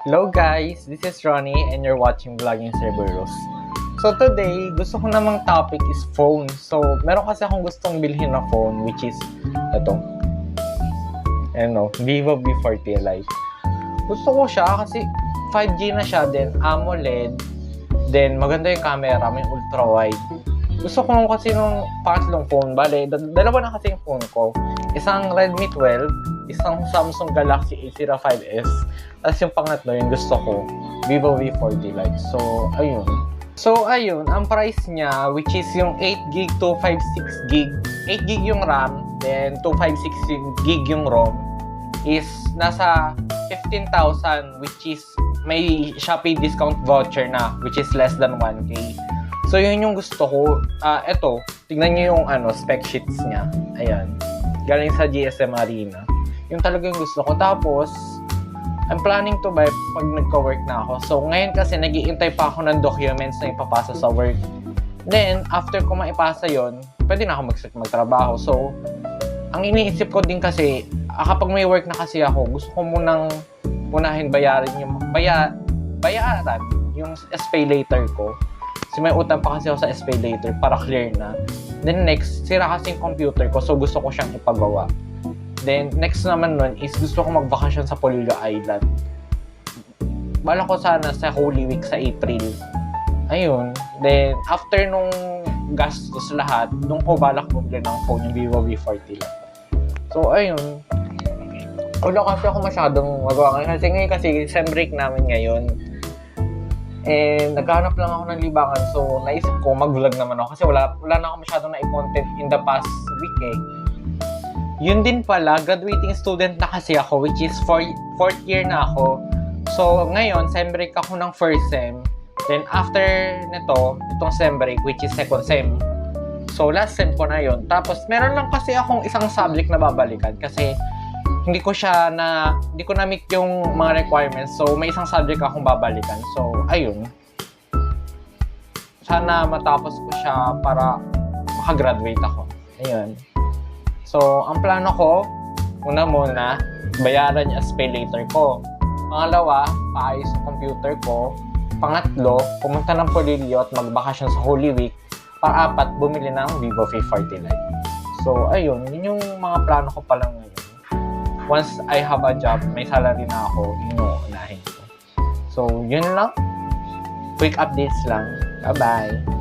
Hello guys, this is Ronnie and you're watching Vlogging Cerberus. So today, gusto ko namang topic is phone. So, meron kasi akong gustong bilhin na phone which is ito. Vivo V40 Lite. Gusto ko siya kasi 5G na siya, then AMOLED, then maganda yung camera, may ultra wide. Gusto ko kasi nung pangatlong phone, dalawa na kasi yung phone ko. Isang Redmi 12, isang Samsung Galaxy A05s, tapos yung pangatlo, yung gusto ko, Vivo V40 Lite. So, ayun, ang price niya, which is yung 8GB to 56GB, 8GB yung RAM, then 256GB yung ROM, is nasa 15,000, which is may Shopee discount voucher na, which is less than 1K. So, yun yung gusto ko. Eto, tignan nyo yung spec sheets niya. Ayan. Galing sa GSM Arena. Yung talaga yung gusto ko. Tapos, I'm planning to buy pag nagka-work na ako. So, ngayon kasi nag-iintay pa ako ng documents na ipapasa sa work. Then, after ko maipasa yon, pwede na ako magtrabaho. So, ang iniisip ko din kasi, kapag may work na kasi ako, gusto ko munang unahin bayaran yung SPay later ko. Kasi may utang pa kasi ako sa SPay later para clear na. Then next, sira kasi yung computer ko, so gusto ko siyang ipagawa. Then next naman nun is gusto ko magbakasyon sa Polillo Island. Bala ko sana sa Holy Week sa April. Ayun. Then after nung gastos lahat, nung ko balak bumili ng phone yung Vivo V40 lang. So ayun. Wala kasi ako masyadong magawa ngayon. Kasi sem break namin ngayon. And naghahanap lang ako ng libangan, so naisip ko mag-vlog naman ako kasi wala na ako masyadong na-content in the past week eh. Yun din pala, graduating student na kasi ako, which is 4th year na ako. So ngayon, sem break ako ng first sem. Then after itong sem break, which is second sem. So last sem ko na yun. Tapos meron lang kasi akong isang subject na babalikan kasi hindi ko na-meet yung mga requirements. So, may isang subject akong babalikan. So, ayun. Sana matapos ko siya para makagraduate ako. Ayun. So, ang plano ko, muna, bayaran yung SPay later ko. Pangalawa, paayos yung computer ko. Pangatlo, pumunta ng Polillo at magbakasyon sa Holy Week. Pang-apat, bumili ng Vivo V40 Lite. So, ayun. Yun yung mga plano ko pa lang ngayon. Once I have a job, may salary na ako, inuunahin ko. So, yun lang. Quick updates lang. Bye-bye!